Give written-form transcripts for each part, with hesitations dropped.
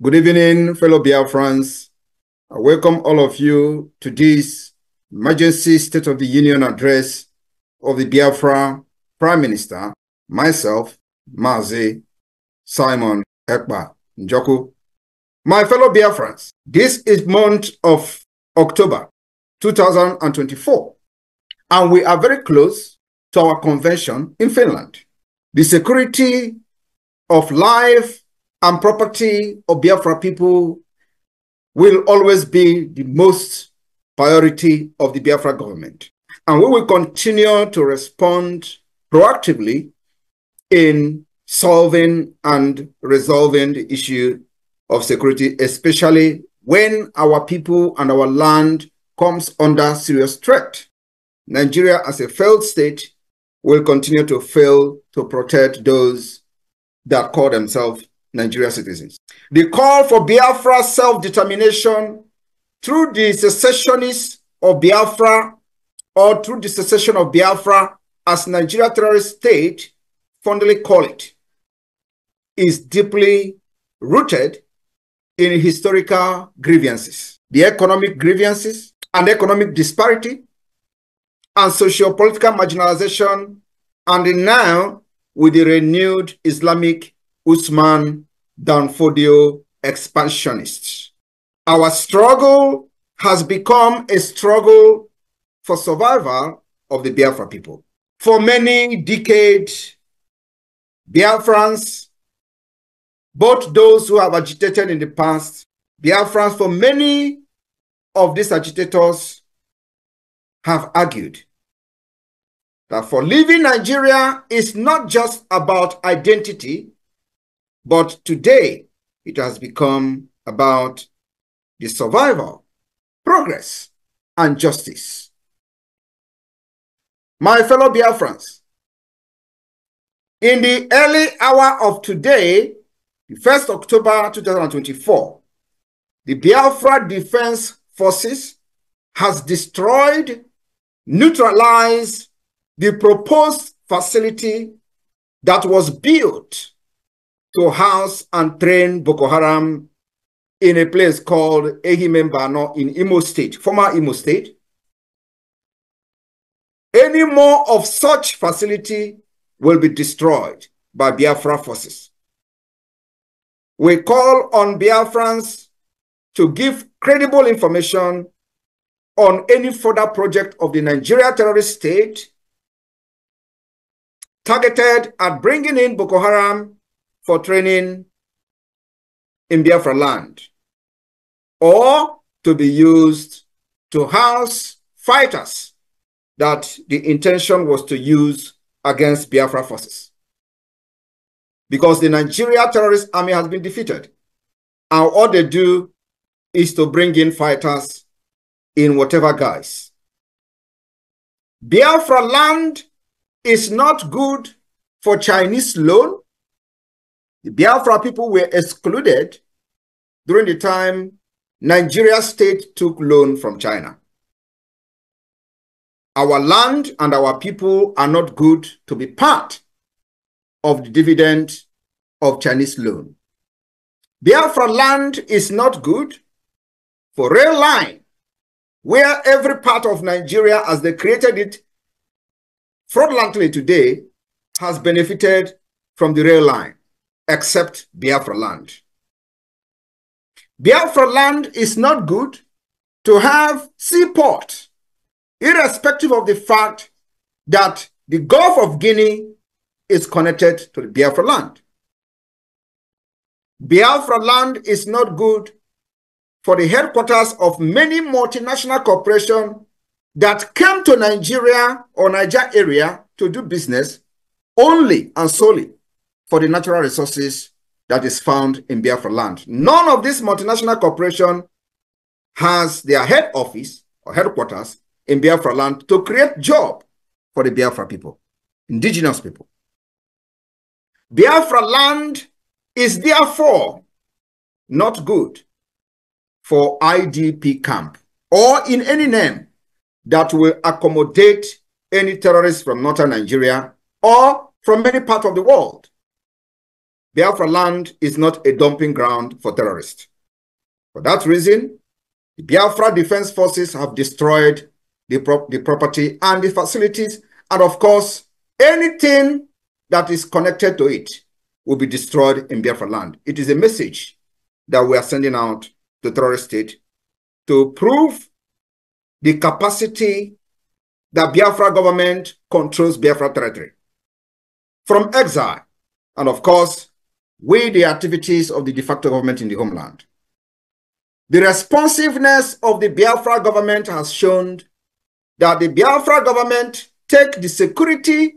Good evening, fellow Biafrans. I welcome all of you to this emergency State of the Union address of the Biafra Prime Minister, myself, Mazi Simon Ekpa Njoku. My fellow Biafrans, this is month of October 2024, and we are very close to our convention in Finland. The security of life and property of Biafra people will always be the most priority of the Biafra government. And we will continue to respond proactively in solving and resolving the issue of security, especially when our people and our land comes under serious threat. Nigeria, as a failed state, will continue to fail to protect those that call themselves Nigerian citizens. The call for Biafra self-determination through the secessionists of Biafra or through the secession of Biafra, as Nigeria terrorist state fondly call it, is deeply rooted in historical grievances, the economic grievances and economic disparity and socio-political marginalization, and now with the renewed Islamic Usman Danfodio expansionists. Our struggle has become a struggle for survival of the Biafra people. For many decades, Biafrans, both those who have agitated in the past, Biafrans, for many of these agitators have argued that for leaving Nigeria is not just about identity, but today it has become about the survival, progress, and justice. My fellow Biafrans, in the early hour of today, the 1st October 2024, the Biafra Defense Forces has destroyed, neutralized the proposed facility that was built to house and train Boko Haram in a place called Ehimembano in Imo State, former Imo State. Any more of such facility will be destroyed by Biafra forces. We call on Biafrans to give credible information on any further project of the Nigeria terrorist state targeted at bringing in Boko Haram for training in Biafra land, or to be used to house fighters that the intention was to use against Biafra forces. Because the Nigeria terrorist army has been defeated, and all they do is to bring in fighters in whatever guise. Biafra land is not good for Chinese loan. The Biafra people were excluded during the time Nigeria state took loan from China. Our land and our people are not good to be part of the dividend of Chinese loan. Biafra land is not good for rail line, where every part of Nigeria, as they created it fraudulently today, has benefited from the rail line, except Biafra land. Biafra land is not good to have seaport, irrespective of the fact that the Gulf of Guinea is connected to the Biafra land. Biafra land is not good for the headquarters of many multinational corporations that came to Nigeria or Niger area to do business only and solely for the natural resources that is found in Biafra land. None of these multinational corporations has their head office or headquarters in Biafra land to create job for the Biafra people, indigenous people. Biafra land is therefore not good for IDP camp or in any name that will accommodate any terrorists from northern Nigeria or from any part of the world. Biafra land is not a dumping ground for terrorists. For that reason, the Biafra Defense Forces have destroyed the property and the facilities, and of course, anything that is connected to it will be destroyed in Biafra land. It is a message that we are sending out to the terrorist state to prove the capacity that Biafra government controls Biafra territory from exile, and of course, with the activities of the de facto government in the homeland. The responsiveness of the Biafra government has shown that the Biafra government take the security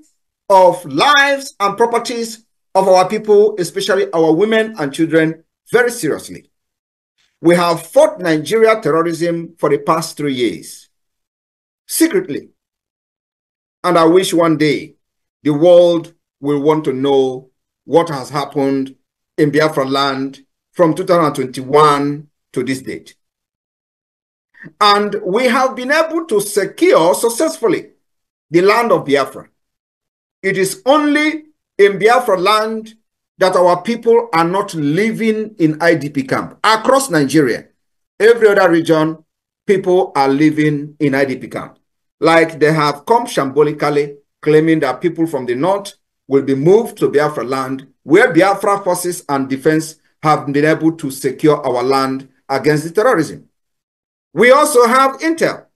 of lives and properties of our people, especially our women and children, very seriously. We have fought Nigeria terrorism for the past 3 years, secretly. And I wish one day the world will want to know what has happened in Biafra land from 2021 to this date. And we have been able to secure successfully the land of Biafra. It is only in Biafra land that our people are not living in IDP camp. Across Nigeria, every other region, people are living in IDP camp. Like they have come shambolically, claiming that people from the north will be moved to Biafra land, where Biafra forces and defense have been able to secure our land against the terrorism. We also have intel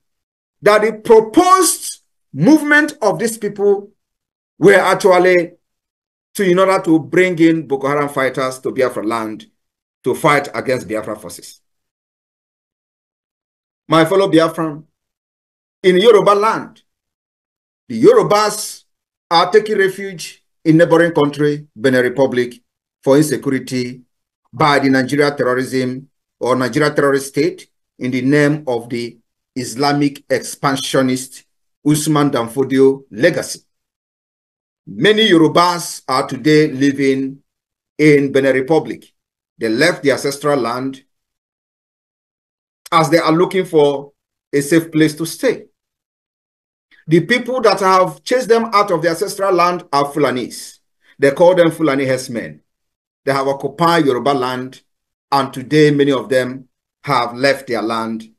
that the proposed movement of these people were actually in order to bring in Boko Haram fighters to Biafra land to fight against Biafra forces. My fellow Biafran, in Yoruba land, the Yorubas are taking refuge in neighboring country, Benin Republic, for insecurity by the Nigeria terrorism or Nigeria terrorist state in the name of the Islamic expansionist Usman Dan Fodio legacy. Many Yorubas are today living in Benin Republic. They left the ancestral land as they are looking for a safe place to stay. The people that have chased them out of the ancestral land are Fulanis. They call them Fulani herdsmen. They have occupied Yoruba land, and today many of them have left their land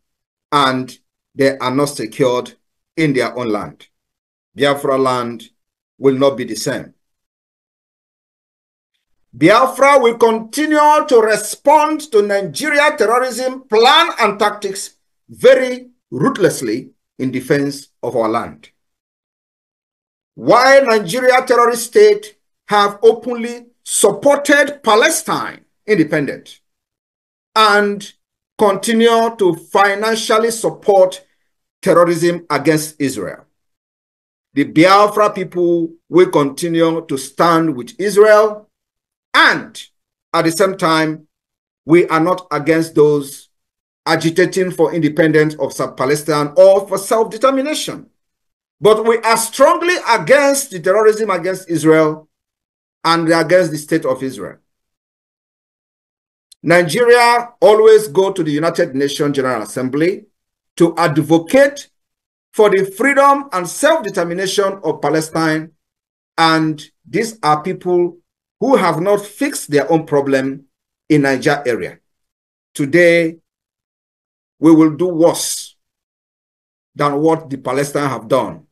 and they are not secured in their own land. Biafra land will not be the same. Biafra will continue to respond to Nigeria terrorism plan and tactics very ruthlessly in defense of our land. While Nigeria terrorist state have openly supported Palestine independence and continue to financially support terrorism against Israel, the Biafra people will continue to stand with Israel, and at the same time, we are not against those agitating for independence of South Palestine or for self-determination. But we are strongly against the terrorism against Israel and against the state of Israel. Nigeria always go to the United Nations General Assembly to advocate for the freedom and self-determination of Palestine, and these are people who have not fixed their own problem in Niger area. Today, we will do worse than what the Palestinians have done,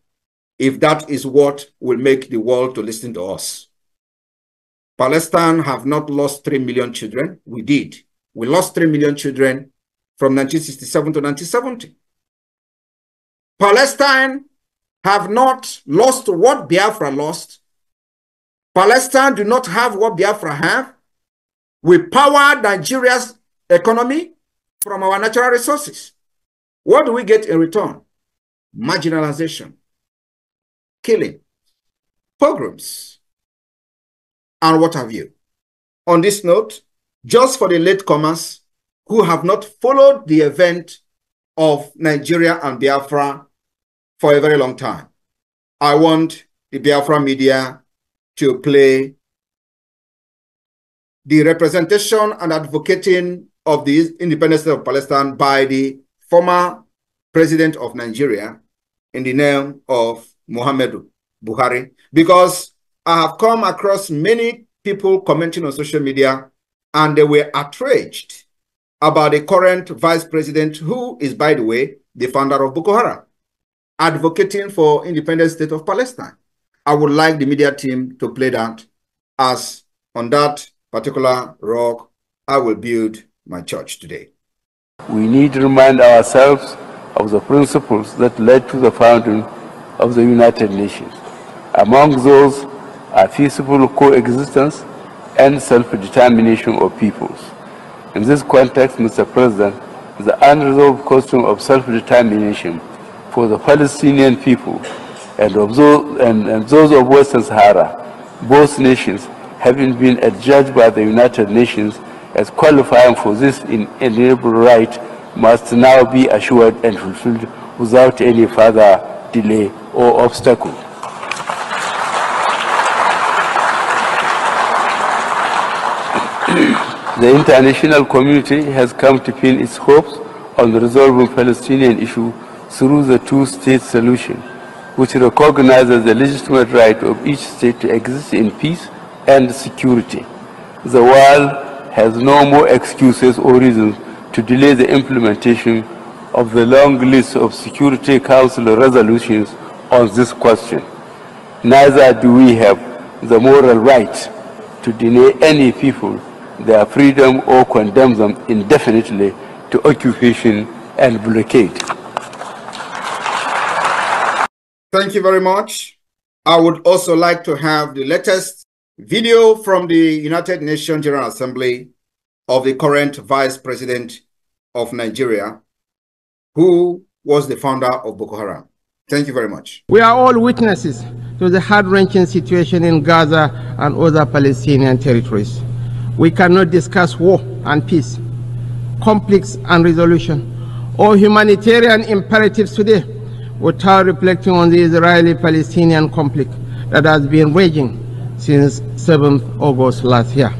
if that is what will make the world to listen to us. Palestine have not lost 3 million children. We did. We lost 3 million children from 1967 to 1970. Palestine have not lost what Biafra lost. Palestine do not have what Biafra have. We power Nigeria's economy from our natural resources. What do we get in return? Marginalization, killing, pogroms, and what have you. On this note, just for the latecomers who have not followed the event of Nigeria and Biafra for a very long time, I want the Biafra media to play the representation and advocating of the independence of Palestine by the former president of Nigeria in the name of Muhammadu Buhari, because I have come across many people commenting on social media, and they were outraged about the current vice president, who is, by the way, the founder of Boko Haram, advocating for independent state of Palestine. I would like the media team to play that, as on that particular rock, I will build my church today. We need to remind ourselves of the principles that led to the founding of the United Nations. Among those are peaceable coexistence and self-determination of peoples. In this context, Mr. President, the unresolved question of self-determination for the Palestinian people and those of Western Sahara, both nations having been adjudged by the United Nations as qualifying for this inalienable right, must now be assured and fulfilled without any further delay or obstacle. The international community has come to pin its hopes on the resolving Palestinian issue through the two-state solution, which recognizes the legitimate right of each state to exist in peace and security. The world has no more excuses or reasons to delay the implementation of the long list of Security Council resolutions on this question. Neither do we have the moral right to deny any people their freedom or condemn them indefinitely to occupation and blockade. Thank you very much. I would also like to have the latest video from the United Nations General Assembly of the current Vice President of Nigeria, who was the founder of Boko Haram. Thank you very much. We are all witnesses to the heart-wrenching situation in Gaza and other Palestinian territories. We cannot discuss war and peace, conflicts and resolution, or humanitarian imperatives today without reflecting on the Israeli-Palestinian conflict that has been raging since 7th August last year.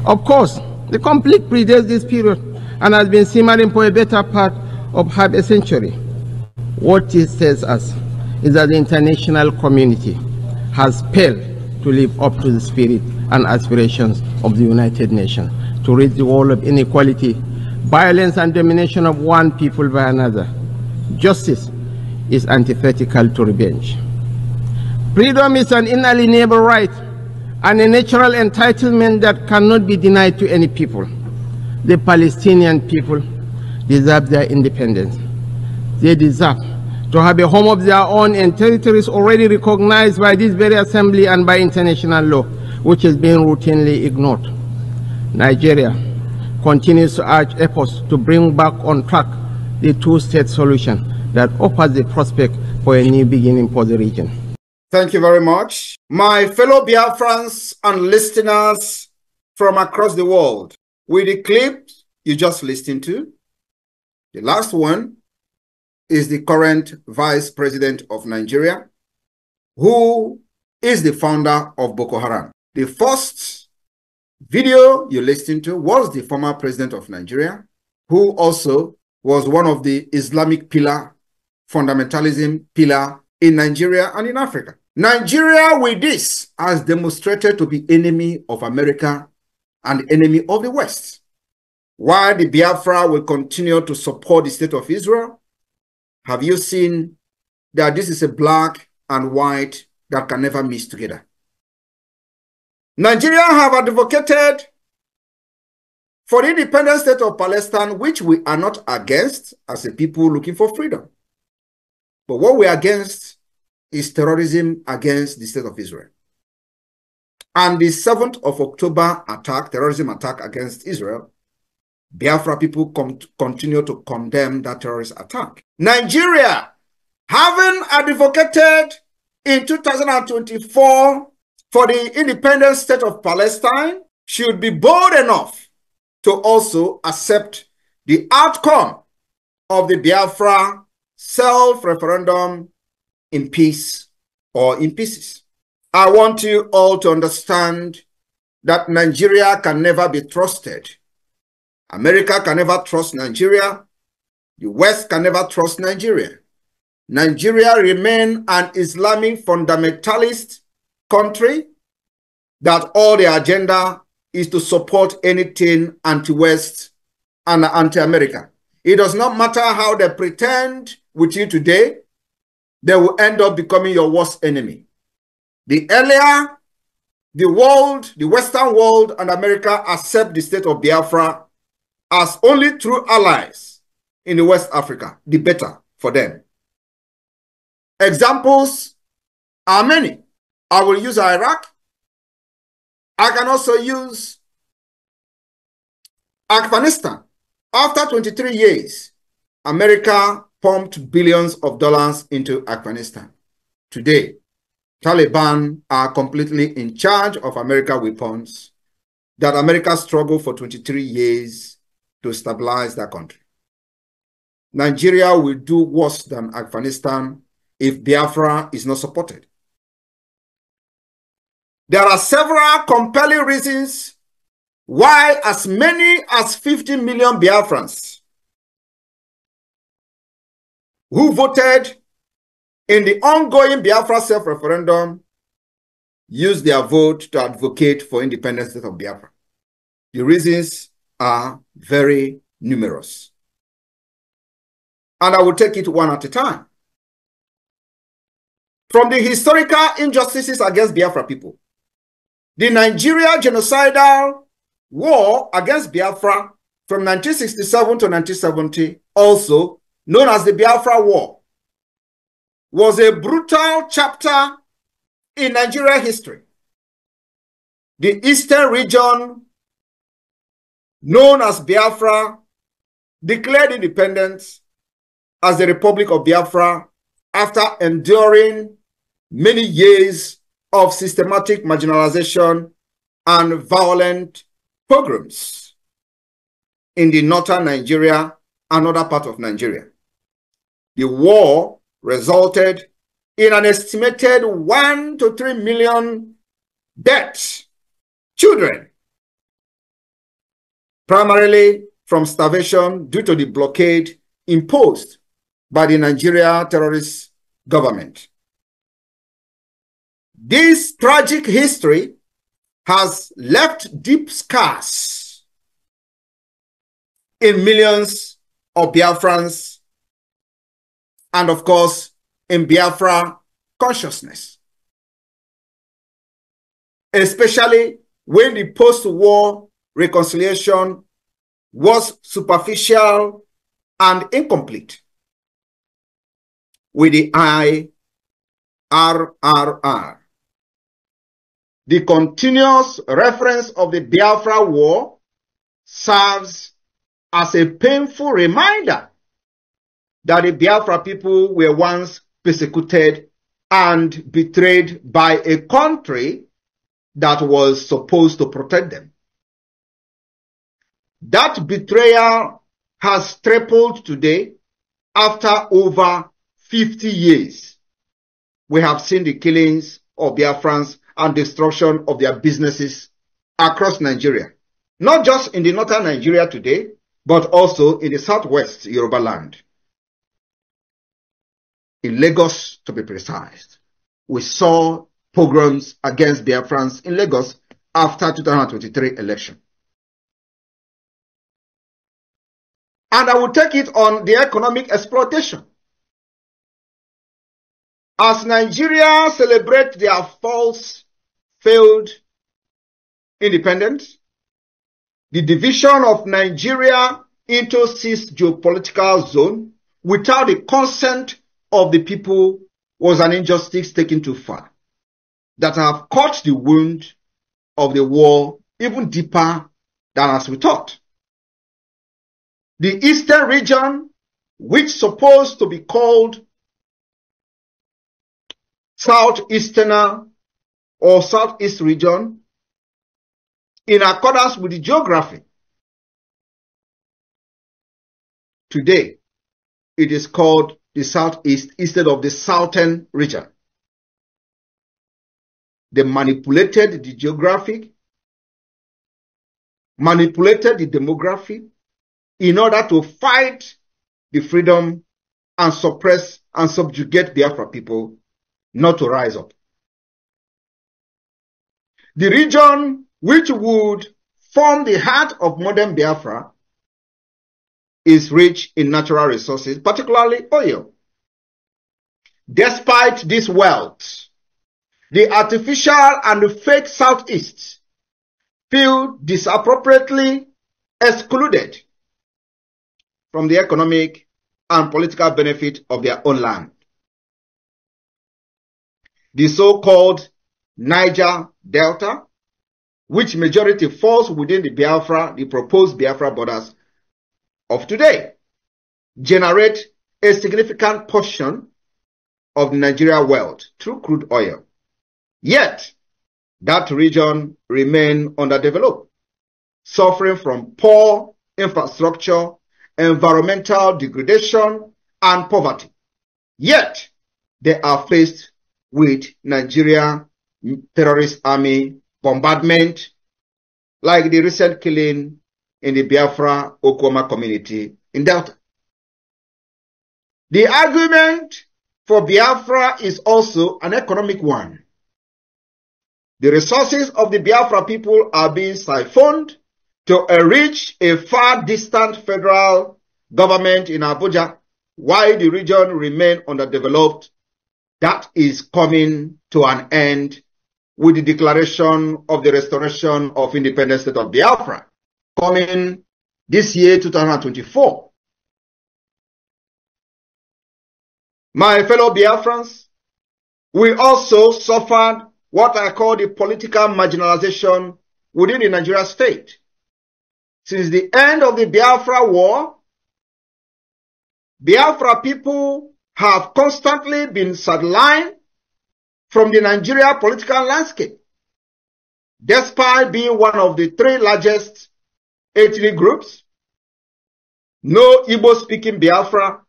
Of course, the conflict predates this period and has been simmering for a better part of half a century. What it tells us is that the international community has failed to live up to the spirit and aspirations of the United Nations to rid the world of inequality, violence, and domination of one people by another. Justice is antithetical to revenge. Freedom is an inalienable right and a natural entitlement that cannot be denied to any people. The Palestinian people deserve their independence. They deserve to have a home of their own in territories already recognized by this very assembly and by international law, which is being routinely ignored. Nigeria continues to urge efforts to bring back on track the two-state solution that offers the prospect for a new beginning for the region. Thank you very much. My fellow Biafrans and listeners from across the world, with the clip you just listened to, the last one is the current Vice President of Nigeria, who is the founder of Boko Haram. The first video you listened to was the former president of Nigeria, who also was one of the Islamic pillar, fundamentalism pillar in Nigeria and in Africa. Nigeria, with this, has demonstrated to be enemy of America and enemy of the West. While the Biafra will continue to support the state of Israel, have you seen that this is a black and white that can never mix together? Nigeria have advocated for the independent state of Palestine, which we are not against as a people looking for freedom. But what we are against is terrorism against the state of Israel. And the 7th of October attack, terrorism attack against Israel, Biafra people continue to condemn that terrorist attack. Nigeria, having advocated in 2024 for the independent state of Palestine, should be bold enough to also accept the outcome of the Biafra self-referendum in peace or in pieces. I want you all to understand that Nigeria can never be trusted. America can never trust Nigeria. The West can never trust Nigeria. Nigeria remains an Islamic fundamentalist country that all the agenda is to support anything anti-West and anti-America. It does not matter how they pretend with you today, they will end up becoming your worst enemy. The earlier the world, the Western world and America accept the state of Biafra as only true allies in the West Africa, the better for them. Examples are many. I will use Iraq. I can also use Afghanistan. After 23 years, America pumped billions of dollars into Afghanistan. Today, Taliban are completely in charge of American weapons that America struggled for 23 years to stabilize that country. Nigeria will do worse than Afghanistan if Biafra is not supported. There are several compelling reasons why as many as 50 million Biafrans who voted in the ongoing Biafra self-referendum use their vote to advocate for independent state of Biafra. The reasons are very numerous. And I will take it one at a time. From the historical injustices against Biafra people, the Nigeria genocidal war against Biafra from 1967 to 1970, also known as the Biafra War, was a brutal chapter in Nigeria history. The eastern region, known as Biafra, declared independence as the Republic of Biafra after enduring many years of systematic marginalization and violent pogroms in the northern Nigeria and other parts of Nigeria. The war resulted in an estimated 1 to 3 million deaths, children, primarily from starvation due to the blockade imposed by the Nigeria terrorist government. This tragic history has left deep scars in millions of Biafrans and, of course, in Biafra consciousness, especially when the post-war reconciliation was superficial and incomplete. With the IRRR, the continuous reference of the Biafra War serves as a painful reminder that the Biafra people were once persecuted and betrayed by a country that was supposed to protect them. That betrayal has tripled today after over 50 years. We have seen the killings of Biafrans and destruction of their businesses across Nigeria. Not just in the northern Nigeria today, but also in the southwest Yoruba land. In Lagos, to be precise, we saw pogroms against Biafrans in Lagos after 2023 election. And I will take it on the economic exploitation. As Nigeria celebrates their failed independence, the division of Nigeria into 6 geopolitical zones without the consent of the people was an injustice taken too far, that have cut the wound of the war even deeper than as we thought. The eastern region, which is supposed to be called Southeastern or Southeast region, in accordance with the geography, today it is called the Southeast instead of the Southern region. They manipulated the geographic, manipulated the demography in order to fight the freedom and suppress and subjugate Biafra people not to rise up. The region which would form the heart of modern Biafra is rich in natural resources, particularly oil. Despite this wealth, the artificial and fake Southeast feel disappropriately excluded from the economic and political benefit of their own land. The so-called Niger Delta, which majority falls within the proposed Biafra borders of today, generate a significant portion of the Nigeria wealth through crude oil. Yet, that region remains underdeveloped, suffering from poor infrastructure, environmental degradation, and poverty. Yet, they are faced with Nigeria terrorist army bombardment, like the recent killing in the Biafra Okoma community in Delta. The argument for Biafra is also an economic one. The resources of the Biafra people are being siphoned to enrich a far distant federal government in Abuja, while the region remains underdeveloped. That is coming to an end with the declaration of the restoration of independent state of Biafra, coming this year, 2024. My fellow Biafrans, we also suffered what I call the political marginalization within the Nigeria state. Since the end of the Biafra war, Biafra people have constantly been sidelined from the Nigeria political landscape, despite being one of the three largest ethnic groups. No Igbo-speaking Biafra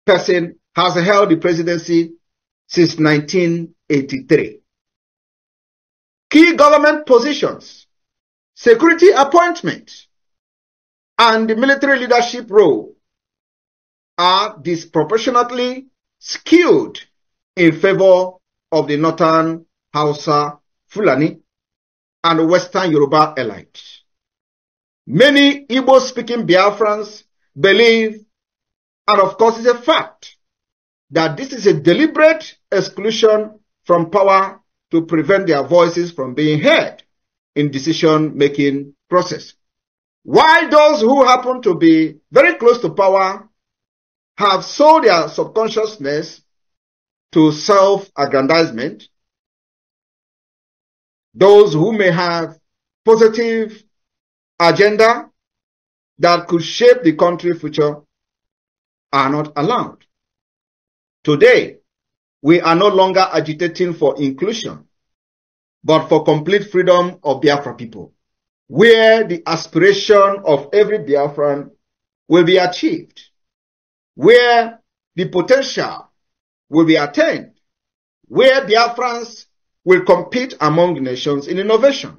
person has held the presidency since 1983. Key government positions, security appointments, and the military leadership role are disproportionately skewed in favor of the northern Hausa, Fulani, and western Yoruba elites. Many Igbo-speaking Biafrans believe, and of course it's a fact, that this is a deliberate exclusion from power to prevent their voices from being heard in decision-making process. While those who happen to be very close to power have sold their subconsciousness to self-aggrandizement, those who may have positive agenda that could shape the country's future are not allowed. Today, we are no longer agitating for inclusion, but for complete freedom of Biafra people, where the aspiration of every Biafran will be achieved, where the potential will be attained, where Biafrans will compete among nations in innovation,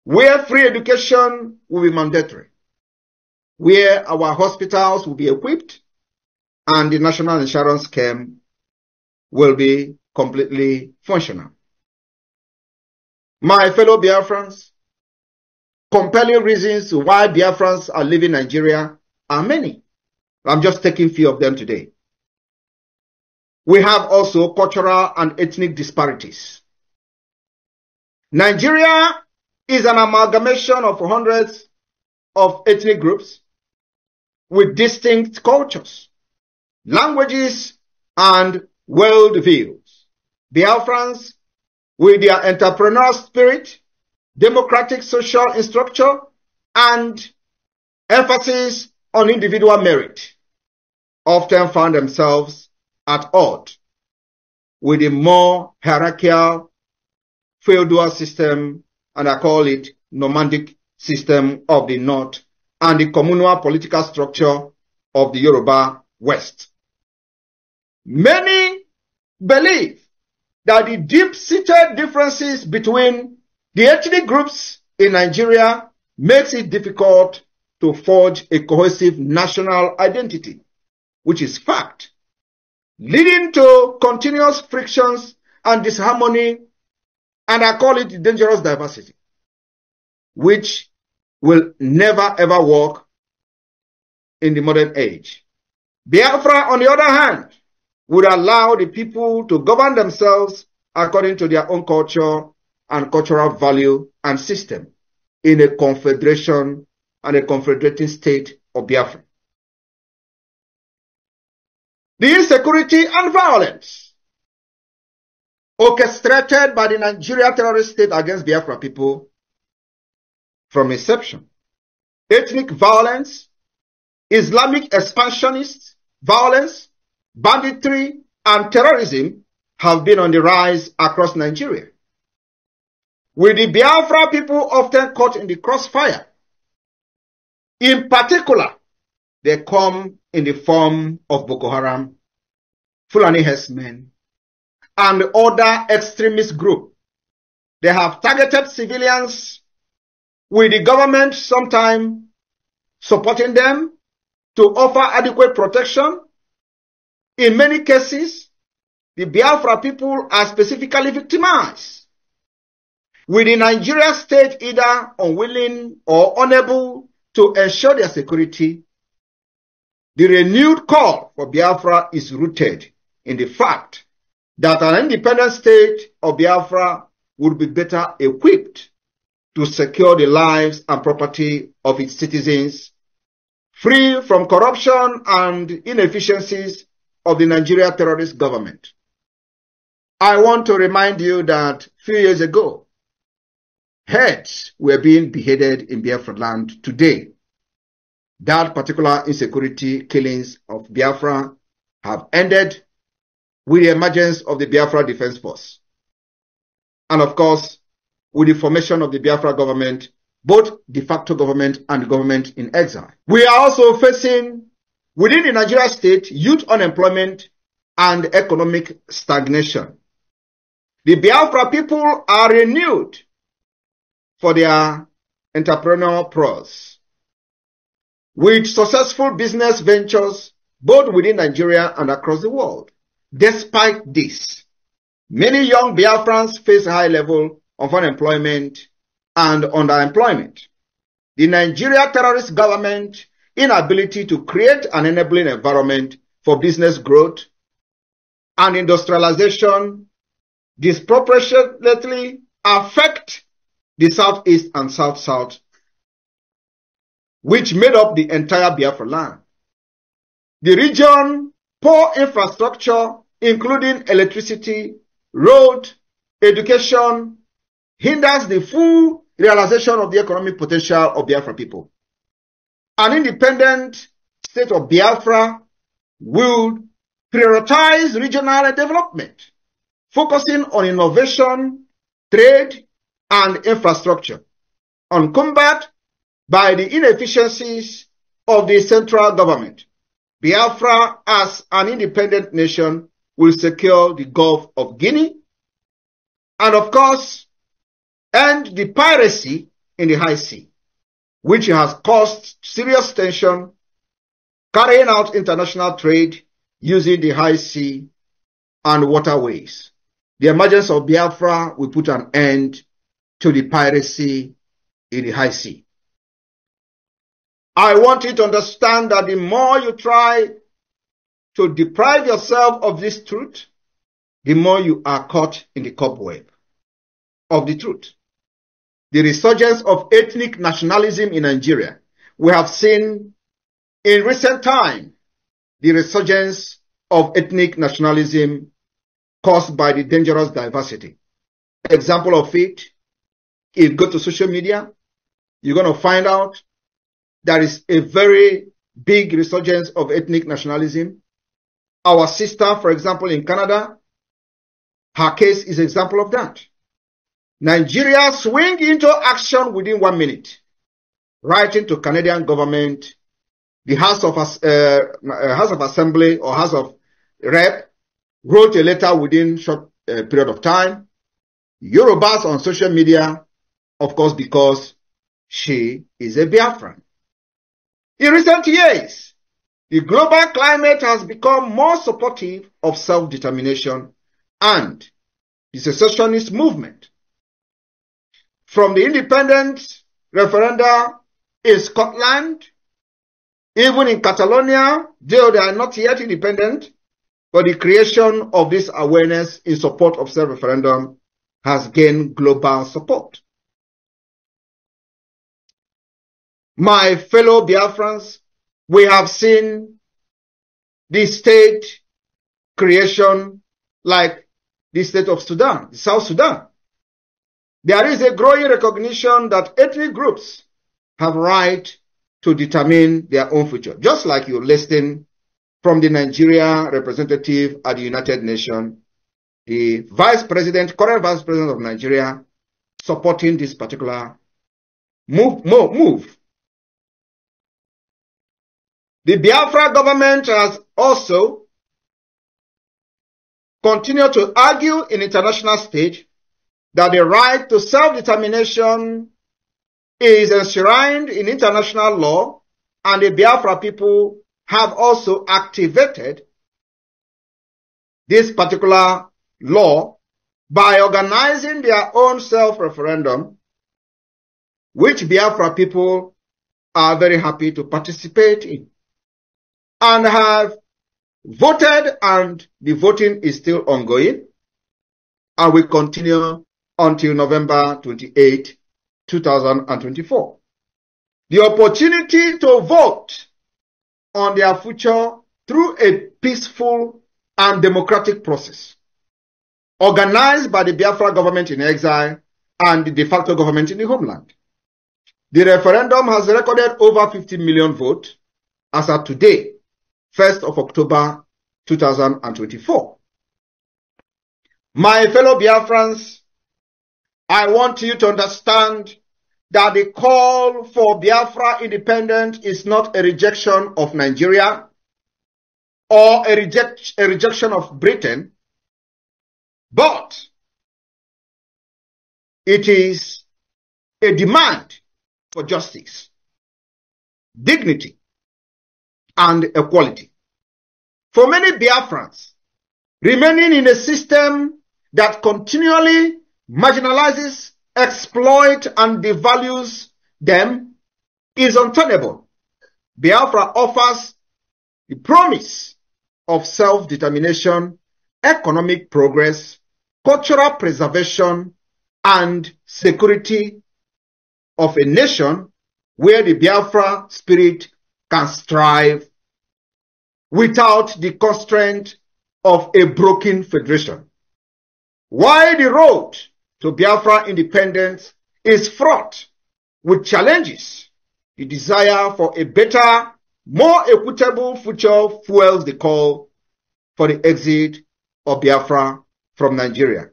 where free education will be mandatory, where our hospitals will be equipped, and the national insurance scheme will be completely functional. My fellow Biafrans, compelling reasons why Biafrans are leaving Nigeria are many. I'm just taking a few of them today. We have also cultural and ethnic disparities. Nigeria is an amalgamation of hundreds of ethnic groups with distinct cultures, languages, and worldviews. Biafrans, with their entrepreneurial spirit, democratic social structure, and emphasis on individual merit, often find themselves at odds with the more hierarchical feudal system, and I call it nomadic system of the North, and the communal political structure of the Yoruba West. Many believe that the deep-seated differences between the ethnic groups in Nigeria makes it difficult to forge a cohesive national identity, which is fact, leading to continuous frictions and disharmony And I call it dangerous diversity, which will never ever work in the modern age. Biafra, on the other hand, would allow the people to govern themselves according to their own culture and cultural value and system in a confederation and a confederating state of Biafra. The insecurity and violence orchestrated by the Nigeria terrorist state against Biafra people from inception, ethnic violence, Islamic expansionist violence, banditry, and terrorism have been on the rise across Nigeria, with the Biafra people often caught in the crossfire. In particular, they come in the form of Boko Haram, Fulani herdsmen, and other extremist groups. They have targeted civilians, with the government sometimes supporting them to offer adequate protection. In many cases, the Biafra people are specifically victimized, with the Nigeria state either unwilling or unable to ensure their security. The renewed call for Biafra is rooted in the fact that an independent state of Biafra would be better equipped to secure the lives and property of its citizens, free from corruption and inefficiencies of the Nigeria terrorist government. I want to remind you that a few years ago, heads were being beheaded in Biafra land. Today, that particular insecurity killings of Biafra have ended with the emergence of the Biafra Defense Force. And of course, with the formation of the Biafra government, both de facto government and government in exile. We are also facing, within the Nigeria state, youth unemployment and economic stagnation. The Biafra people are renewed for their entrepreneurial prowess, with successful business ventures both within Nigeria and across the world. Despite this, many young Biafrans face a high level of unemployment and underemployment. The Nigeria terrorist government inability to create an enabling environment for business growth and industrialization disproportionately affect the Southeast and South-South, which made up the entire Biafra land. The region, poor infrastructure, including electricity, road, education, hinders the full realization of the economic potential of Biafra people. An independent state of Biafra will prioritize regional development, focusing on innovation, trade, and infrastructure, uncumbered by the inefficiencies of the central government. Biafra, as an independent nation, will secure the Gulf of Guinea and, of course, end the piracy in the high sea, which has caused serious tension, carrying out international trade using the high sea and waterways. The emergence of Biafra will put an end to the piracy in the high sea. I want you to understand that the more you try to deprive yourself of this truth, the more you are caught in the cobweb of the truth. The resurgence of ethnic nationalism in Nigeria. We have seen in recent time the resurgence of ethnic nationalism caused by the dangerous diversity. Example of it, if you go to social media, you're going to find out there is a very big resurgence of ethnic nationalism. Our sister, for example, in Canada, her case is an example of that. Nigeria swing into action within 1 minute, writing to Canadian government, the House of Assembly or House of Rep wrote a letter within short period of time. Yorubas on social media, of course, because she is a Biafran. In recent years, the global climate has become more supportive of self-determination and the secessionist movement. from the independent referenda in Scotland, even in Catalonia, though they are not yet independent, but the creation of this awareness in support of self-referendum has gained global support. My fellow Biafrans, we have seen the state creation like the state of Sudan, South Sudan. There is a growing recognition that ethnic groups have right to determine their own future, just like you listened from the Nigeria representative at the United Nations, the current vice president of Nigeria, supporting this particular move. The Biafra government has also continued to argue in international stage that the right to self-determination is enshrined in international law, and the Biafra people have also activated this particular law by organizing their own self-referendum, which Biafra people are very happy to participate in, and have voted, and the voting is still ongoing and will continue until November 28, 2024. The opportunity to vote on their future through a peaceful and democratic process organized by the Biafra government in exile and the de facto government in the homeland. The referendum has recorded over 50 million votes as of today, 1st of October 2024. My fellow Biafrans, I want you to understand that the call for Biafra independence is not a rejection of Nigeria or a rejection of Britain, but it is a demand for justice, dignity, and equality. For many Biafrans, remaining in a system that continually marginalizes, exploits, and devalues them is untenable. Biafra offers the promise of self-determination, economic progress, cultural preservation, and security of a nation where the Biafra spirit can strive without the constraint of a broken federation. While the road to Biafra independence is fraught with challenges, the desire for a better, more equitable future fuels the call for the exit of Biafra from Nigeria.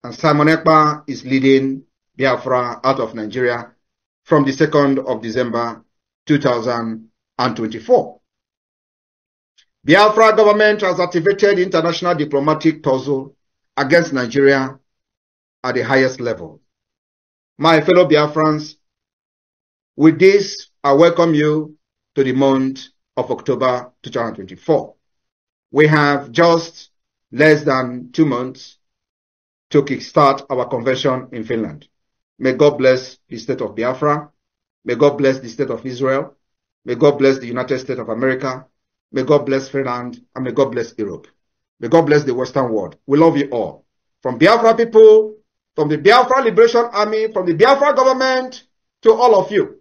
And Simon Ekpa is leading Biafra out of Nigeria from the 2nd of December 2024. Biafra government has activated international diplomatic tussle against Nigeria at the highest level. My fellow Biafrans, with this, I welcome you to the month of October 2024. We have just less than 2 months to kickstart our convention in Finland. May God bless the state of Biafra. May God bless the state of Israel. May God bless the United States of America. May God bless Finland, and may God bless Europe. May God bless the Western world. We love you all. From Biafra people, from the Biafra Liberation Army, from the Biafra government, to all of you.